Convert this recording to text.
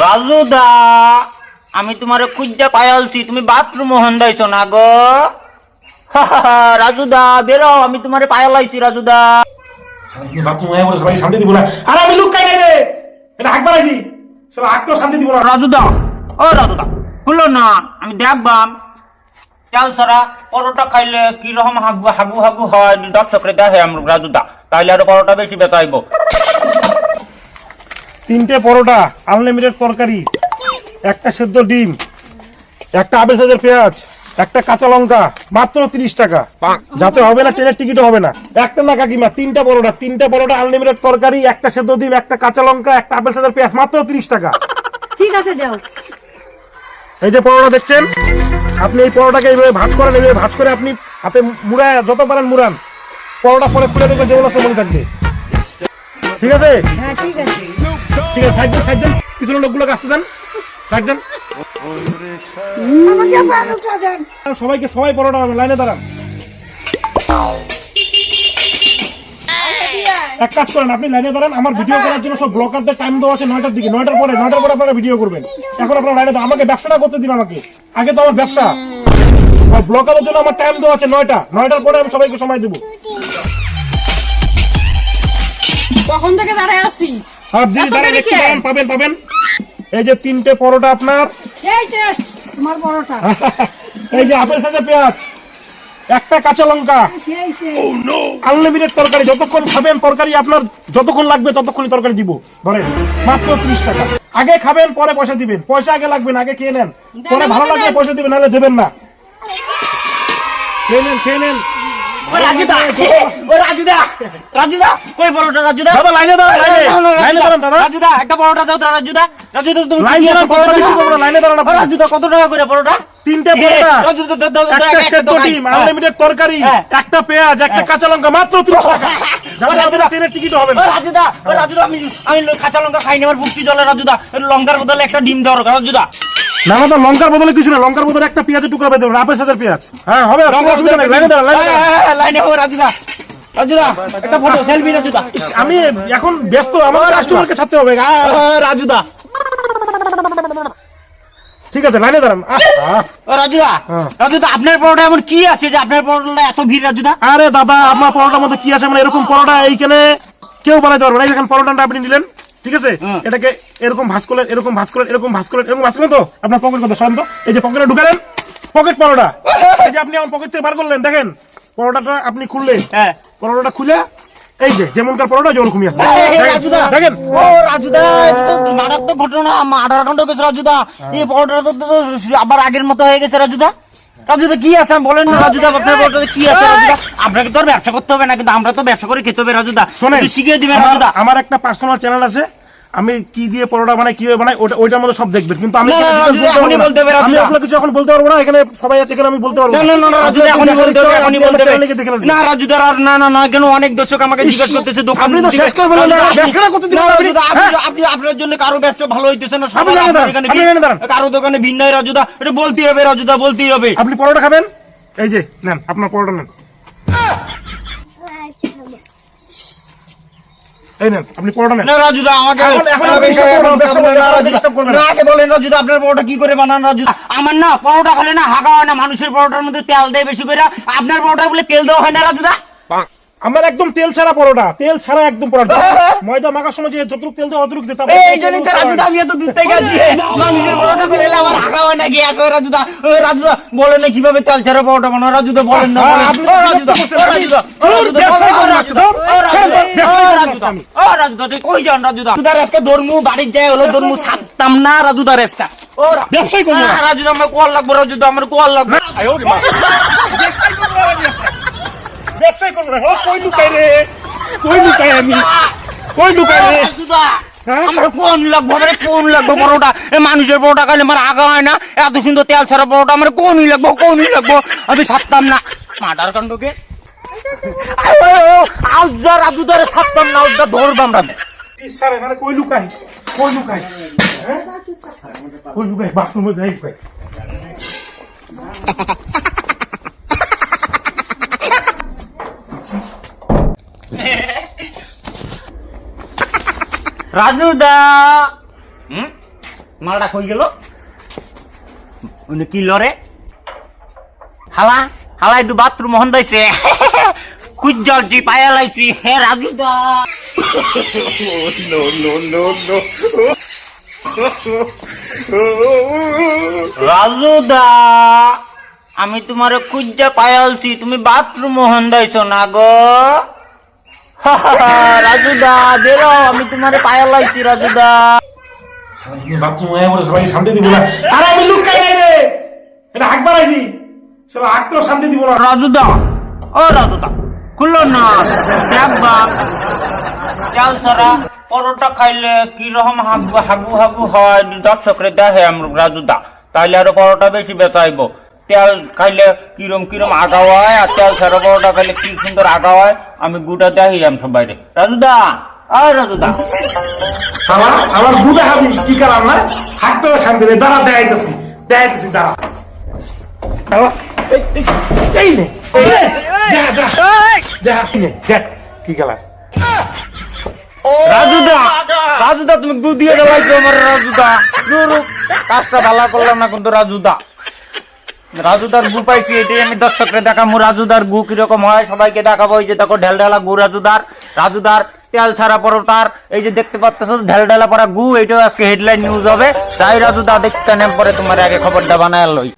রাজুদা, আমি তোমারে খুঁজতে পাইছি, তুমি বাথরুম হন্দাইছো না গো। রাজুদা বেরো, আমি তোমারে পাইলাইছি রাজুদা। বাথরুম হয়ে বলে সবাই শান্তি দিব না। আর আমি লুকাই নাই রে, এটা হাক বাড়াইছি, সব হাকতেও শান্তি দিব না। রাজুদা, ও রাজুদা হলো না, আমি দেখবাম চাল সারা পরোটা খাইলে কিরকম হাগু হাগু হাগু হয়, দর্শকরে দেখে আমার রাজুদা, তাইলে আরো পরোটা বেশি বেচাইবো। 3টে পরোটা, আনলিমিটেড তরকারি, একটা সেদ্ধ ডিম, একটা আবেল সাজের পেঁয়াজ, একটা কাঁচা লঙ্কা, মাত্র 30 টাকা। যাতে হবে না ট্রেনের টিকিটও হবে না। একটা না কাকিমা, 3টা পরোটা, আনলিমিটেড তরকারি, একটা সেদ্ধ ডিম, একটা কাঁচা লঙ্কা, একটা আবেল সাজের পেঁয়াজ, মাত্র 30 টাকা। ঠিক আছে যাও। এই যে পরোটা দেখছেন, আপনি এই পরোটাকে এইভাবে ভাঁজ করেন, এইভাবে ভাঁজ করে আপনি হাতে মুড়ায় যত পারেন মুড়ান, পরোটা পরে খুলে দেখবেন যেমন আছে মনে থাকবে। ঠিক আছে? হ্যাঁ ঠিক আছে। ঠিক আছে, সাইড দেন, পিছনের লোকগুলোকে আসতে দেন, সাইড দেন। আমাকে পারোটা দেন। সবাই পরোটা হবে, লাইনে দাঁড়ান। এক কাজ করেন, আপনি লাইনে দাঁড়ান। আমার ভিডিও করার জন্য সব ব্লকারদের টাইম দেওয়া আছে 9টার দিকে, 9টার পরে আপনারা ভিডিও করবেন। এখন আপনারা লাইনে দাঁড়ান, আমাকে ব্যবসাটা করতে দিন। আমাকে আগে তো আমার ব্যবসা, ব্লকারের জন্য আমার টাইম দেওয়া আছে 9টার পরে আমি সবাইকে সময় দেবো। কখন থেকে দাঁড়ায় আছি? আর দিদি দাঁড়ান, একটু দাঁড়ান, পাবেন। এই যে 3টে পরোটা আপনার, সেই টেস্ট তোমার পরোটা। এই যে আপেল সাজে পেঁয়াজ, একটা কাঁচা লঙ্কা, সেই আনলিমিটেড তরকারি। যতক্ষণ খাবেন তরকারি আপনার যতক্ষণ লাগবে ততক্ষণই তরকারি দিব। ধরেন মাত্র 30 টাকা। আগে খাবেন পরে পয়সা দিবেন, পয়সা আগে লাগবে না, আগে খেয়ে নেন, পরে ভালো লাগলে পয়সা দিবেন, নাহলে দেবেন না। খেয়ে নেন। ও রাজুদা, কই পরোটা রাজুদা? দাদা লাইনে দাঁড়ান দাদা। রাজুদা একটা পরোটা দাও তো রাজুদা। তুমি লাইনে দাঁড়ান, পরোটা বিক্রি করবো না, লাইনে দাঁড়ান ও আপনি। রাজুদা কত টাকা করে পরোটা? 3টে পরোটা, রাজুদা দাও, একটা সেদ্ধ ডিম, আনলিমিটেড তরকারি, একটা পেঁয়াজ, একটা কাঁচা লঙ্কা, মাত্র 30 টাকা। যাতে ট্রেনের টিকিট হবে না। রাজুদা আমি কাঁচা লঙ্কা খাইনি, আমার বুকটি জলে রাজুদা। লঙ্কার বদলে একটা ডিম দাও রাজুদা। না তো লঙ্কার বদলে কিছু না, লঙ্কার বদলে একটা পেঁয়াজের টুকরা বেঁধে দেবেন, আপেল সাজের পেঁয়াজ। হ্যাঁ হবে, অসুবিধা নেই, লাইনে দাঁড়ান। লাইনে হো রাজুদা, একটা ফটো সেলফি রাজুদা। আমি এখন ব্যস্ত, আমার কাস্টমারকে ছাড়তে হবে। রাজুদা, ঠিক আছে, লাইনে দাঁড়ান। রাজুদা আপনার পরোটা এমন কি আছে যে আপনার পরোটা এত ভিড় রাজুদা? আরে দাদা, আপনার পরোটার মধ্যে কি আছে? মানে এরকম পরোটা এইখানে কেউ বানাইতে পারবে না। এইখানে পরোটাটা আপনি নিলেন, ঠিক আছে, এটাকে এরকম ভাঁজ করলেন, এরকম ভাঁজ করলেন তো আপনার পকেট কথা সরেন তো। এই যে পকেটে ঢুকালেন, পকেট পরোটা। এই যে আপনি আমার পকেট থেকে বার করলেন, দেখেন পরোটাটা আপনি খুললেন, পরোটাটা খুলে এই যে যেমনকার পরোটা যেরকমই আছে দেখেন। ও রাজুদা, এটা তো মারাত্মক ঘটনা, মার্ডার কাণ্ড গেছে রাজুদা। এই পরোটাটা তো আবার আগের মতো হয়ে গেছে রাজুদা। রাজুদা কি আছে বলেন না রাজুদা, আপনার পরোটাতে কি আছে রাজুদা? আপনাকে তো আর ব্যবসা করতে হবে না, কিন্তু আমরা তো ব্যবসা করে খেতে হবে রাজুদা। শোনেন, শিখিয়ে দিবেন রাজুদা। আমার একটা পার্সোনাল চ্যানেল আছে, আমি কি দিয়ে পরোটা বানাই, কিভাবে বানাই, ওইটার মধ্যে সব দেখবেন। কিন্তু আমি আপনার কিছু এখন বলতে পারবো না, এখানে সবাই আছে, এখানে আমি বলতে পারবো না রাজুদা। না কেন, অনেক দর্শক আমাকে জিজ্ঞাসা করতেছে দোকান আপনার জন্য কারো ব্যবসা ভালো হইতেছে না, কারো দোকানে ভিন্ন রাজুদা, এটা বলতেই হবে রাজুদা, বলতেই হবে। আপনি পরোটা খাবেন, এই যে নেন আপনার পরোটা নেন, এই নেন আপনি পরোটা নেন। না রাজুদা, আমাকে বলেন রাজুদা, আপনার পরোটা কি করে বানান রাজুদা? আমার না পরোটা খেলে না হাগা হয় না, মানুষের পরোটার মধ্যে তেল দেয় বেশি করে, আপনার পরোটা বলে তেল দেওয়া হয় না রাজুদা? আমার একদম তেল ছাড়া পরোটা, তেল ছাড়া একদম পরোটা। ময়দা মাখার সময় যে যতটুকু তেল দেয় অতটুকু দিতে হবে। এই জন্যই তো রাজুদা আমি এত দূর থেকে আসছি, মানুষের পরোটা খেলে আমার হাগা হয় না, গ্যাস হয় রাজুদা। রাজুদা বলেন না কিভাবে তেল ছাড়া পরোটা বানাও রাজুদা, বলেন না কই যান রাজুদা? রাজুদার আজকে ধর্মু বাড়ির যায় হলো ধর্মু ছাড়তাম না রাজুদার আজকে। ব্যবসায়ী করবো না রাজুদা, আমার কোয়াল লাগবো রাজুদা, আমার কোয়াল লাগবে। ব্যবসায়ী করবো না। কই লুকাই রে, কই লুকাই রে রাজুদা, আমার কোন লাগবো, আমার কোন লাগবো পরোটা? মানুষের পরোটা খাইলে আমার আগা হয় না, এত সুন্দর তেল ছাড়া পরোটা আমার কোনই লাগবো, আমি ছাড়তাম না। মার্ডার কাণ্ডকে রাজুদারে ছাড়তাম না, ওটা ধরবাম রাজু। কই লুকাই, বাথরুমে যাই ভাই। রাজুদা, মালটা কই গেল উনি কি লরে হালা হালা একটু বাথরুম হন্দাইছে কুজ্জল জি পায়া লাইছি হে রাজুদা রাজুদা আমি তোমারে কুজ্জা পায়ালছি তুমি বাথরুম হন্দাইছো না গো রাজুদা বেরো আমি তোমারে পায়ালাইছি রাজুদা বাথরুম হয়ে পড়ে সবাই শান্তি দিব না আরে আমি লুকাই নাই রে এটা হাক বাড়াইছি শালা হাকতেও শান্তি দিব না রাজুদা ও রাজুদা খুললো না দেখবা চাল সারা পরোটা খাইলে কিরকম হাগু হাগু হাগু হয় দর্শকরে দেখে রাজুদা তাইলে আরো পরোটা বেশি বেচাইব তেল খাইলে কিরম কিরম আগা হয় আর তেল সারা পরোটা খাইলে কি সুন্দর আগা হয় আমি গুটা দেখি আমি সবাই রাজুদা ও রাজুদা শালা আমার দুধে হাবি কি কারণ না হাকতেও শান্তি নেই দাঁড়া দেখাইতেছি দাঁড়া এই নে কি খেলা রাজুদা রাজুদা তুমি গু দিয়ে দেওয়াইছো আমার রাজুদা কাজটা ভালো করলাম না কিন্তু রাজুদা রাজুদার গু পাইছি এটাই আমি দর্শকরে দেখাবো রাজুদার গু কিরকম হয় সবাইকে দেখাবো এই যে দেখো ঢেলঢেলা গু রাজুদার তেল ছাড়া পরোটার এই যে দেখতে পাচ্ছ ঢেলঢেলা পরা গু এটাও আজকে হেডলাইন নিউজ হবে তাই রাজুদা দেখতে নেম পরে তোমার আগে খবরটা বানায় লই